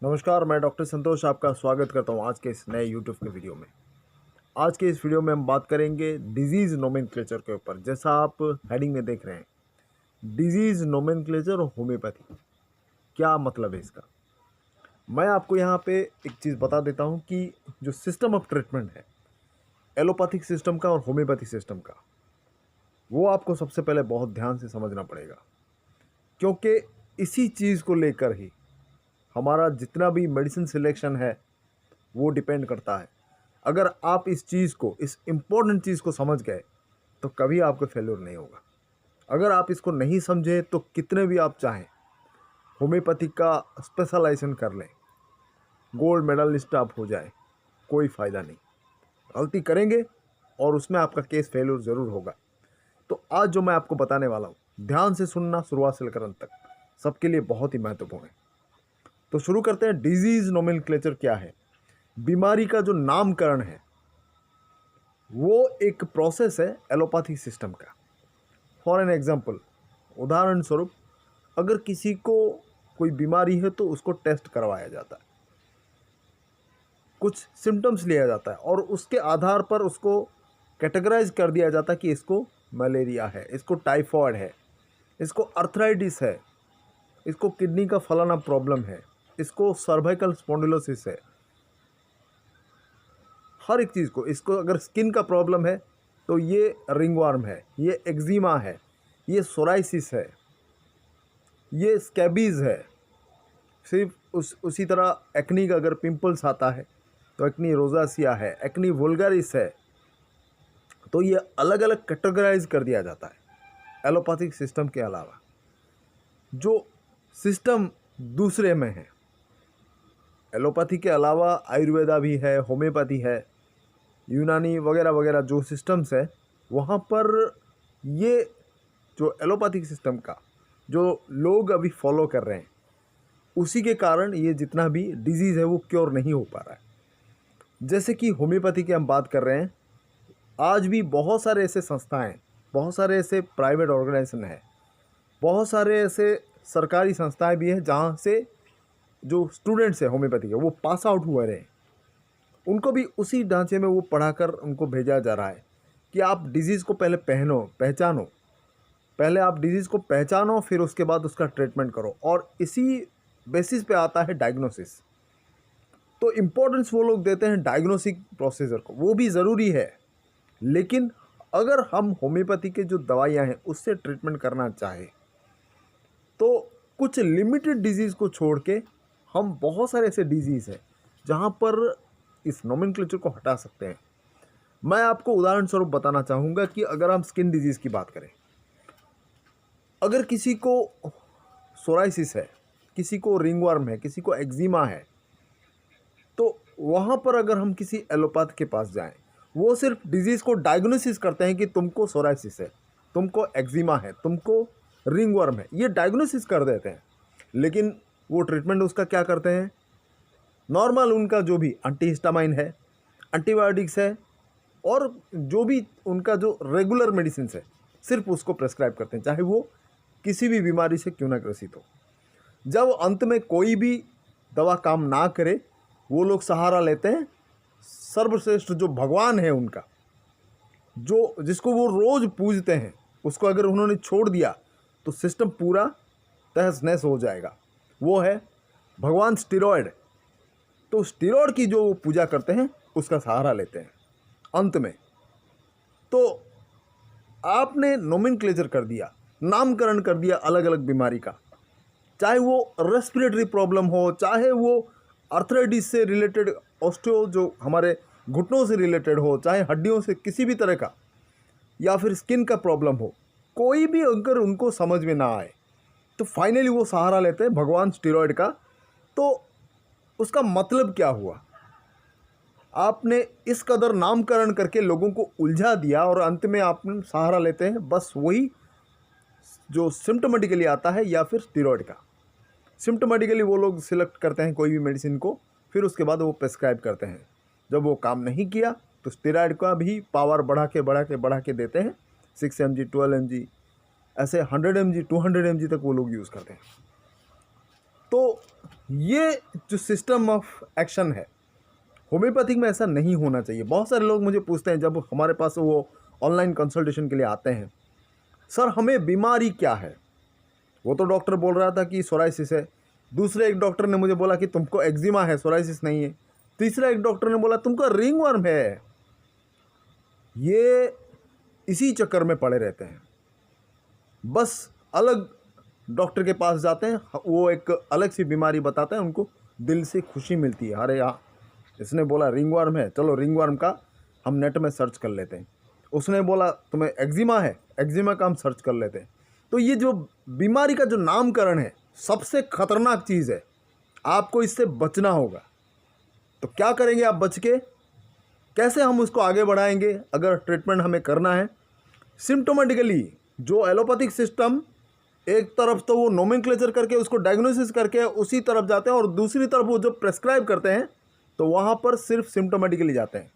नमस्कार, मैं डॉक्टर संतोष आपका स्वागत करता हूं आज के इस नए यूट्यूब के वीडियो में। आज के इस वीडियो में हम बात करेंगे डिजीज़ नोमेनक्लेचर के ऊपर। जैसा आप हेडिंग में देख रहे हैं, डिजीज़ नोमेनक्लेचर और होम्योपैथी, क्या मतलब है इसका? मैं आपको यहाँ पे एक चीज़ बता देता हूँ कि जो सिस्टम ऑफ ट्रीटमेंट है, एलोपैथिक सिस्टम का और होम्योपैथिक सिस्टम का, वो आपको सबसे पहले बहुत ध्यान से समझना पड़ेगा, क्योंकि इसी चीज़ को लेकर ही हमारा जितना भी मेडिसिन सिलेक्शन है वो डिपेंड करता है। अगर आप इस चीज़ को, इस इम्पोर्टेंट चीज़ को समझ गए तो कभी आपको फेल्योर नहीं होगा। अगर आप इसको नहीं समझे तो कितने भी आप चाहें होम्योपैथी का स्पेशलाइजेशन कर लें, गोल्ड मेडलिस्ट आप हो जाए, कोई फ़ायदा नहीं। गलती करेंगे और उसमें आपका केस फेल्योर ज़रूर होगा। तो आज जो मैं आपको बताने वाला हूँ, ध्यान से सुनना, शुरुआत से लेकर अंत तक, सबके लिए बहुत ही महत्वपूर्ण है। तो शुरू करते हैं। डिजीज़ नोमेनक्लेचर क्या है? बीमारी का जो नामकरण है वो एक प्रोसेस है एलोपैथिक सिस्टम का। फॉर एन एग्जांपल, उदाहरण स्वरूप, अगर किसी को कोई बीमारी है तो उसको टेस्ट करवाया जाता है, कुछ सिम्टम्स लिया जाता है और उसके आधार पर उसको कैटेगराइज कर दिया जाता है कि इसको मलेरिया है, इसको टाइफॉइड है, इसको अर्थराइटिस है, इसको किडनी का फलाना प्रॉब्लम है, इसको सर्वाइकल स्पॉन्डिलोसिस है। हर एक चीज़ को, इसको अगर स्किन का प्रॉब्लम है तो ये रिंगवर्म है, ये एक्जिमा है, ये सोराइसिस है, ये स्कैबीज़ है। सिर्फ उसी तरह एक्नी का अगर पिंपल्स आता है तो एक्नी रोजासिया है, एक्नी वुल्गारिस है। तो ये अलग अलग कैटेगराइज कर दिया जाता है एलोपैथिक सिस्टम के अलावा। जो सिस्टम दूसरे में है, एलोपैथी के अलावा आयुर्वेदा भी है, होम्योपैथी है, यूनानी वगैरह वगैरह जो सिस्टम्स है, वहाँ पर ये जो एलोपैथिक सिस्टम का जो लोग अभी फॉलो कर रहे हैं, उसी के कारण ये जितना भी डिजीज़ है वो क्योर नहीं हो पा रहा है। जैसे कि होम्योपैथी की हम बात कर रहे हैं, आज भी बहुत सारे ऐसे संस्थाएं, बहुत सारे ऐसे प्राइवेट ऑर्गेनाइजेशन हैं, बहुत सारे ऐसे सरकारी संस्थाएं भी हैं जहाँ से जो स्टूडेंट्स हैं होम्योपैथी के, वो पास आउट हुए रहे, उनको भी उसी ढांचे में वो पढ़ाकर उनको भेजा जा रहा है कि आप डिजीज़ को पहले पहचानो, पहले आप डिजीज़ को पहचानो, फिर उसके बाद उसका ट्रीटमेंट करो, और इसी बेसिस पे आता है डायग्नोसिस। तो इम्पोर्टेंस वो लोग देते हैं डायग्नोस्टिक प्रोसीजर को, वो भी ज़रूरी है, लेकिन अगर हम होम्योपैथी के जो दवाइयाँ हैं उससे ट्रीटमेंट करना चाहें तो कुछ लिमिटेड डिजीज़ को छोड़ के हम बहुत सारे ऐसे डिजीज़ हैं जहाँ पर इस नोमेनक्लेचर को हटा सकते हैं। मैं आपको उदाहरण स्वरूप बताना चाहूँगा कि अगर हम स्किन डिजीज़ की बात करें, अगर किसी को सोराइसिस है, किसी को रिंगवर्म है, किसी को एक्जिमा है, तो वहाँ पर अगर हम किसी एलोपैथ के पास जाएं, वो सिर्फ डिजीज़ को डायग्नोसिस करते हैं कि तुमको सोराइसिस है, तुमको एक्जिमा है, तुमको रिंगवर्म है, ये डायग्नोसिस कर देते हैं। लेकिन वो ट्रीटमेंट उसका क्या करते हैं? नॉर्मल उनका जो भी एंटीहिस्टामाइन है, एंटीबायोटिक्स है, और जो भी उनका जो रेगुलर मेडिसिन है, सिर्फ उसको प्रेस्क्राइब करते हैं, चाहे वो किसी भी बीमारी से क्यों ना ग्रसित हो। जब अंत में कोई भी दवा काम ना करे, वो लोग सहारा लेते हैं सर्वश्रेष्ठ जो भगवान है उनका, जो जिसको वो रोज़ पूजते हैं, उसको अगर उन्होंने छोड़ दिया तो सिस्टम पूरा तहस नहस हो जाएगा। वो है भगवान स्टेरॉयड। तो स्टेरॉयड की जो पूजा करते हैं उसका सहारा लेते हैं अंत में। तो आपने नोमेनक्लेचर कर दिया, नामकरण कर दिया अलग अलग बीमारी का, चाहे वो रेस्पिरेटरी प्रॉब्लम हो, चाहे वो आर्थराइटिस से रिलेटेड, ऑस्टियो जो हमारे घुटनों से रिलेटेड हो, चाहे हड्डियों से किसी भी तरह का, या फिर स्किन का प्रॉब्लम हो, कोई भी अगर उनको समझ में ना आए तो फाइनली वो सहारा लेते हैं भगवान स्टेरॉयड का। तो उसका मतलब क्या हुआ? आपने इस कदर नामकरण करके लोगों को उलझा दिया और अंत में आप सहारा लेते हैं बस वही जो सिम्टोमेटिकली आता है, या फिर स्टेरॉयड का। सिम्टोमेटिकली वो लोग सिलेक्ट करते हैं कोई भी मेडिसिन को, फिर उसके बाद वो प्रेस्क्राइब करते हैं। जब वो काम नहीं किया तो स्टेरॉयड का भी पावर बढ़ा के देते हैं, 6 mg 12 mg, ऐसे 100 mg 200 mg तक वो लोग यूज़ करते हैं। तो ये जो सिस्टम ऑफ एक्शन है, होम्योपैथिक में ऐसा नहीं होना चाहिए। बहुत सारे लोग मुझे पूछते हैं जब हमारे पास वो ऑनलाइन कंसल्टेशन के लिए आते हैं, सर हमें बीमारी क्या है। वो तो डॉक्टर बोल रहा था कि सोराइसिस है, दूसरे एक डॉक्टर ने मुझे बोला कि तुमको एक्जिमा है, सोराइसिस नहीं है, तीसरा एक डॉक्टर ने बोला तुमको रिंगवर्म है। ये इसी चक्कर में पड़े रहते हैं, बस अलग डॉक्टर के पास जाते हैं, वो एक अलग सी बीमारी बताते हैं, उनको दिल से खुशी मिलती है, अरे यार इसने बोला रिंगवर्म है, चलो रिंगवर्म का हम नेट में सर्च कर लेते हैं। उसने बोला तुम्हें एक्जिमा है, एक्जिमा का हम सर्च कर लेते हैं। तो ये जो बीमारी का जो नामकरण है सबसे खतरनाक चीज़ है, आपको इससे बचना होगा। तो क्या करेंगे आप बच के, कैसे हम उसको आगे बढ़ाएंगे अगर ट्रीटमेंट हमें करना है। सिम्टोमेटिकली जो एलोपैथिक सिस्टम एक तरफ तो वो नोमेनक्लेचर करके उसको डायग्नोसिस करके उसी तरफ जाते हैं, और दूसरी तरफ वो जो प्रेस्क्राइब करते हैं तो वहाँ पर सिर्फ सिम्टोमेटिकली जाते हैं।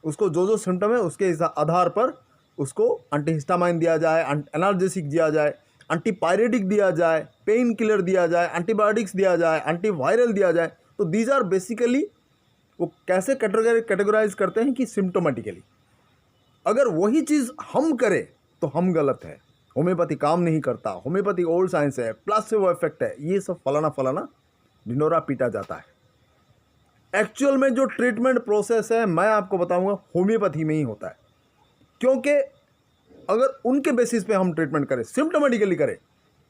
उसको जो जो सिम्टम है उसके आधार पर उसको एंटीहिस्टामाइन दिया जाए, एनाल्जेसिक दिया जाए, एंटीपायरेटिक दिया जाए, पेन किलर दिया जाए, एंटीबायोटिक्स दिया जाए, एंटीवायरल दिया जाए। तो दीज आर बेसिकली वो कैसे कैटेगराइज करते हैं कि सिम्टोमेटिकली। अगर वही चीज़ हम करें तो हम गलत है, होम्योपैथी काम नहीं करता, होम्योपैथी ओल्ड साइंस है, प्लासिबो इफेक्ट है, ये सब फलाना फलाना ढिंडोरा पीटा जाता है। एक्चुअल में जो ट्रीटमेंट प्रोसेस है मैं आपको बताऊंगा होम्योपैथी में ही होता है, क्योंकि अगर उनके बेसिस पे हम ट्रीटमेंट करें, सिम्टोमेटिकली करें,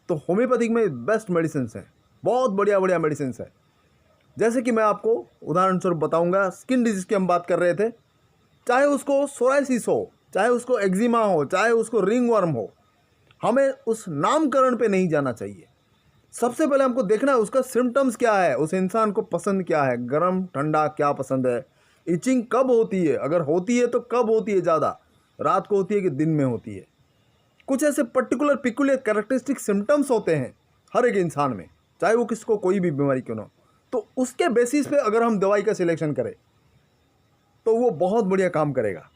तो होम्योपैथिक में बेस्ट मेडिसिन है, बहुत बढ़िया बढ़िया मेडिसिन है। जैसे कि मैं आपको उदाहरण स्वरूप बताऊंगा, स्किन डिजीज की हम बात कर रहे थे, चाहे उसको सोराइसिस हो, चाहे उसको एक्जिमा हो, चाहे उसको रिंगवर्म हो, हमें उस नामकरण पे नहीं जाना चाहिए। सबसे पहले हमको देखना है उसका सिम्टम्स क्या है, उस इंसान को पसंद क्या है, गर्म ठंडा क्या पसंद है, इचिंग कब होती है, अगर होती है तो कब होती है, ज़्यादा रात को होती है कि दिन में होती है। कुछ ऐसे पर्टिकुलर पिकुलियर कैरेक्टरिस्टिक सिम्टम्स होते हैं हर एक इंसान में, चाहे वो किसको कोई भी बीमारी क्यों ना हो। तो उसके बेसिस पे अगर हम दवाई का सिलेक्शन करें तो वो बहुत बढ़िया काम करेगा।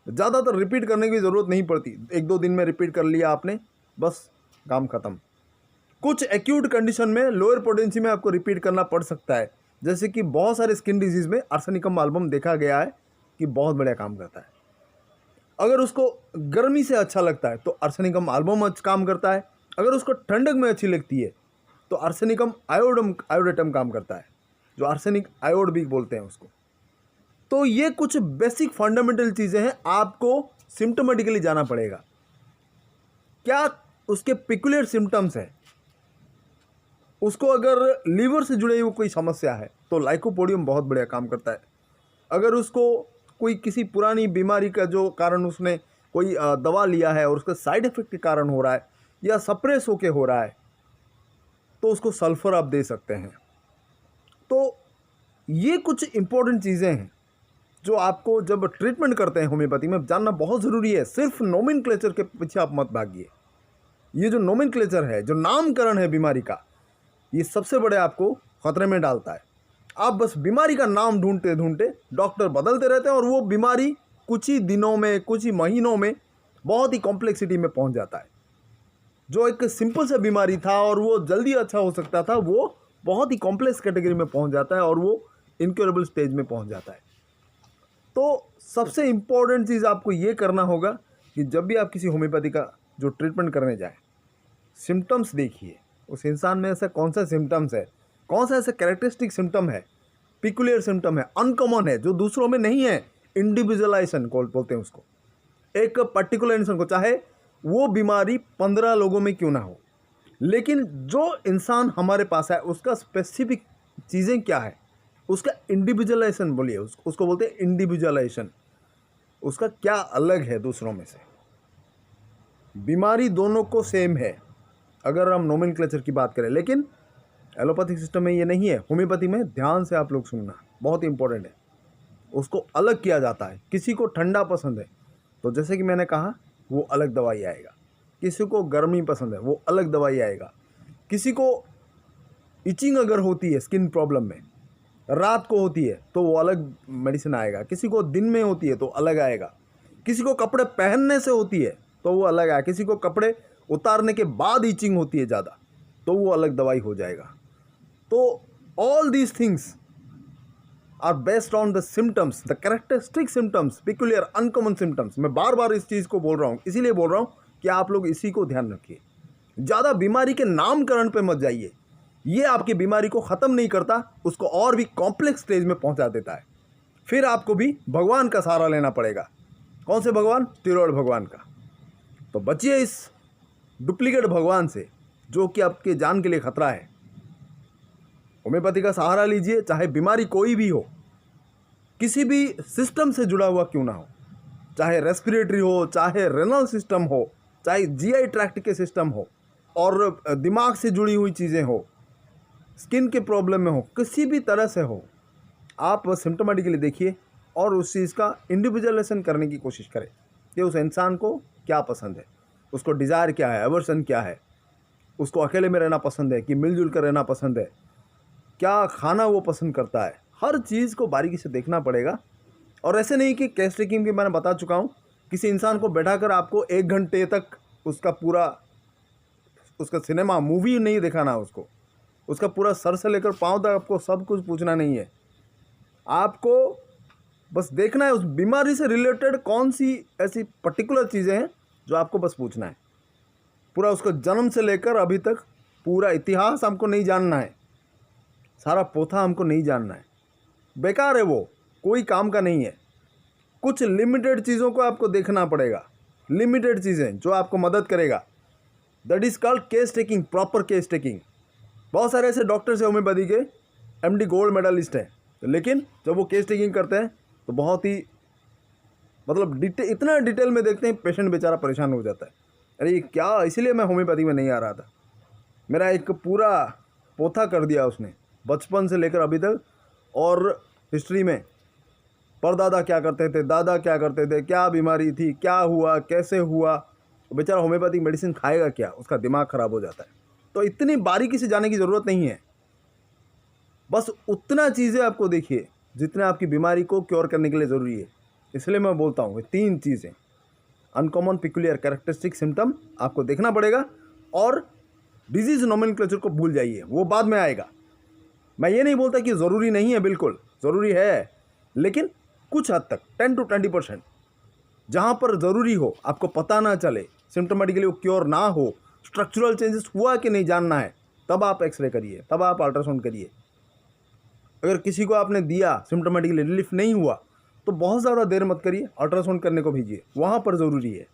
ज़्यादातर रिपीट करने की ज़रूरत नहीं पड़ती, 1-2 दिन में रिपीट कर लिया आपने, बस काम ख़त्म। कुछ एक्यूट कंडीशन में लोअर पोटेंसी में आपको रिपीट करना पड़ सकता है, जैसे कि बहुत सारे स्किन डिजीज़ में आर्सेनिकम एल्बम देखा गया है कि बहुत बढ़िया काम करता है। अगर उसको गर्मी से अच्छा लगता है तो आर्सेनिकम एल्बम काम करता है, अगर उसको ठंडक में अच्छी लगती है तो आर्सेनिकम आयोडेटम काम करता है, जो आर्सेनिक आयोड भी बोलते हैं उसको। तो ये कुछ बेसिक फंडामेंटल चीज़ें हैं, आपको सिम्टोमेटिकली जाना पड़ेगा, क्या उसके पिकुलियर सिम्टम्स है। उसको अगर लीवर से जुड़े हुए कोई समस्या है तो लाइकोपोडियम बहुत बढ़िया काम करता है। अगर उसको कोई किसी पुरानी बीमारी का जो कारण उसने कोई दवा लिया है और उसका साइड इफ़ेक्ट के कारण हो रहा है या सप्रेस होके हो रहा है, तो उसको सल्फ़र आप दे सकते हैं। तो ये कुछ इम्पोर्टेंट चीज़ें हैं जो आपको जब ट्रीटमेंट करते हैं होम्योपैथी में जानना बहुत ज़रूरी है। सिर्फ नोमेनक्लेचर के पीछे आप मत भागिए। ये जो नोमेनक्लेचर है, जो नामकरण है बीमारी का, ये सबसे बड़े आपको खतरे में डालता है। आप बस बीमारी का नाम ढूंढते ढूंढते डॉक्टर बदलते रहते हैं और वो बीमारी कुछ ही दिनों में, कुछ ही महीनों में बहुत ही कॉम्प्लेक्सिटी में पहुंच जाता है। जो एक सिंपल सा बीमारी था और वो जल्दी अच्छा हो सकता था, वो बहुत ही कॉम्प्लेक्स कैटेगरी में पहुंच जाता है और वो इनक्योरेबल स्टेज में पहुंच जाता है। तो सबसे इम्पोर्टेंट चीज़ आपको ये करना होगा कि जब भी आप किसी होम्योपैथी का जो ट्रीटमेंट करने जाएं, सिम्टम्स देखिए उस इंसान में ऐसा कौन सा सिम्टम्स है, कौन सा ऐसा कैरेक्टरिस्टिक सिम्टम है, पिकुलियर सिम्टम है, अनकॉमन है, जो दूसरों में नहीं है। इंडिविजुअलाइजेशन बोलते हैं उसको। एक पर्टिकुलर इंसान को, चाहे वो बीमारी 15 लोगों में क्यों ना हो, लेकिन जो इंसान हमारे पास है उसका स्पेसिफिक चीज़ें क्या है, उसका इंडिविजुअलाइजेशन बोलिए, उसको बोलते हैं इंडिविजुअलाइजेशन। उसका क्या अलग है दूसरों में से। बीमारी दोनों को सेम है अगर हम नोमेनक्लेचर की बात करें, लेकिन एलोपैथिक सिस्टम में ये नहीं है। होम्योपैथी में ध्यान से आप लोग सुनना, बहुत इंपॉर्टेंट है। उसको अलग किया जाता है। किसी को ठंडा पसंद है तो जैसे कि मैंने कहा वो अलग दवाई आएगा, किसी को गर्मी पसंद है वो अलग दवाई आएगा, किसी को इचिंग अगर होती है स्किन प्रॉब्लम में रात को होती है तो वो अलग मेडिसिन आएगा, किसी को दिन में होती है तो अलग आएगा, किसी को कपड़े पहनने से होती है तो वो अलग आएगा, किसी को कपड़े उतारने के बाद इचिंग होती है ज़्यादा तो वो अलग दवाई हो जाएगा। तो all these things are based on the symptoms, the characteristic symptoms, peculiar uncommon symptoms. मैं बार बार इस चीज़ को बोल रहा हूँ, इसीलिए बोल रहा हूँ कि आप लोग इसी को ध्यान रखिए। ज़्यादा बीमारी के नामकरण पे मत जाइए, ये आपकी बीमारी को ख़त्म नहीं करता, उसको और भी कॉम्प्लेक्स स्टेज में पहुंचा देता है। फिर आपको भी भगवान का सहारा लेना पड़ेगा। कौन से भगवान? स्टेरॉयड भगवान का। तो बचिए इस डुप्लीकेट भगवान से जो कि आपके जान के लिए खतरा है। होम्योपैथी का सहारा लीजिए, चाहे बीमारी कोई भी हो, किसी भी सिस्टम से जुड़ा हुआ क्यों ना हो, चाहे रेस्पिरेटरी हो, चाहे रेनल सिस्टम हो, चाहे जीआई ट्रैक्ट के सिस्टम हो, और दिमाग से जुड़ी हुई चीज़ें हो, स्किन के प्रॉब्लम में हो, किसी भी तरह से हो, आप सिम्टोमेटिकली देखिए और उस चीज़ का इंडिविजुअलाइजेशन करने की कोशिश करें कि उस इंसान को क्या पसंद है, उसको डिज़ायर क्या है, एवर्सन क्या है, उसको अकेले में रहना पसंद है कि मिलजुल कर रहना पसंद है, क्या खाना वो पसंद करता है। हर चीज़ को बारीकी से देखना पड़ेगा। और ऐसे नहीं कि केस टेकिंग की मैंने बता चुका हूँ, किसी इंसान को बैठाकर आपको 1 घंटे तक उसका सिनेमा मूवी नहीं दिखाना, उसका पूरा सर से लेकर पाँव तक आपको सब कुछ पूछना नहीं है। आपको बस देखना है उस बीमारी से रिलेटेड कौन सी ऐसी पर्टिकुलर चीज़ें हैं जो आपको बस पूछना है। पूरा उसका जन्म से लेकर अभी तक पूरा इतिहास हमको नहीं जानना है, सारा पोथा हमको नहीं जानना है, बेकार है, वो कोई काम का नहीं है। कुछ लिमिटेड चीज़ों को आपको देखना पड़ेगा, लिमिटेड चीज़ें जो आपको मदद करेगा। That is called case taking, proper case taking. बहुत सारे ऐसे डॉक्टर्स हैं होम्योपैथी के, एमडी गोल्ड मेडलिस्ट हैं, लेकिन जब वो केस टेकिंग करते हैं तो बहुत ही मतलब इतना डिटेल में देखते हैं, पेशेंट बेचारा परेशान हो जाता है। अरे ये क्या, इसीलिए मैं होम्योपैथी में नहीं आ रहा था। मेरा एक पूरा पोथा कर दिया उसने, बचपन से लेकर अभी तक, और हिस्ट्री में परदादा क्या करते थे, दादा क्या करते थे, क्या बीमारी थी, क्या हुआ, कैसे हुआ। बेचारा होम्योपैथिक मेडिसिन खाएगा क्या, उसका दिमाग ख़राब हो जाता है। तो इतनी बारीकी से जाने की ज़रूरत नहीं है, बस उतना चीज़ें आपको देखिए जितना आपकी बीमारी को क्योर करने के लिए ज़रूरी है। इसलिए मैं बोलता हूँ 3 चीज़ें, अनकॉमन, पिक्यूलियर, कैरेक्टरिस्टिक सिम्टम आपको देखना पड़ेगा, और डिजीज़ नोमेनक्लेचर को भूल जाइए, वो बाद में आएगा। मैं ये नहीं बोलता कि ज़रूरी नहीं है, बिल्कुल ज़रूरी है, लेकिन कुछ हद तक 10 to 20%। जहाँ पर ज़रूरी हो, आपको पता ना चले, सिम्टोमेटिकली वो क्योर ना हो, स्ट्रक्चरल चेंजेस हुआ कि नहीं जानना है, तब आप एक्सरे करिए, तब आप अल्ट्रासाउंड करिए। अगर किसी को आपने दिया, सिम्टोमेटिकली रिलीफ नहीं हुआ, तो बहुत ज़्यादा देर मत करिए, अल्ट्रासाउंड करने को भेजिए, वहाँ पर ज़रूरी है।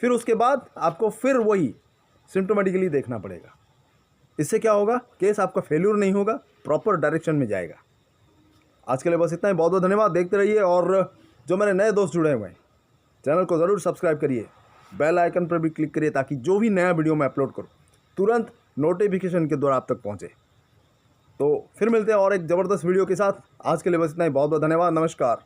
फिर उसके बाद आपको फिर वही सिम्टोमेटिकली देखना पड़ेगा। इससे क्या होगा, केस आपका फेल्यूर नहीं होगा, प्रॉपर डायरेक्शन में जाएगा। आज के लिए बस इतना ही, बहुत बहुत धन्यवाद। देखते रहिए, और जो मेरे नए दोस्त जुड़े हुए हैं, चैनल को ज़रूर सब्सक्राइब करिए, बेल आइकन पर भी क्लिक करिए, ताकि जो भी नया वीडियो मैं अपलोड करूँ तुरंत नोटिफिकेशन के द्वारा आप तक पहुँचे। तो फिर मिलते हैं और एक ज़बरदस्त वीडियो के साथ। आज के लिए बस इतना ही, बहुत बहुत धन्यवाद, नमस्कार।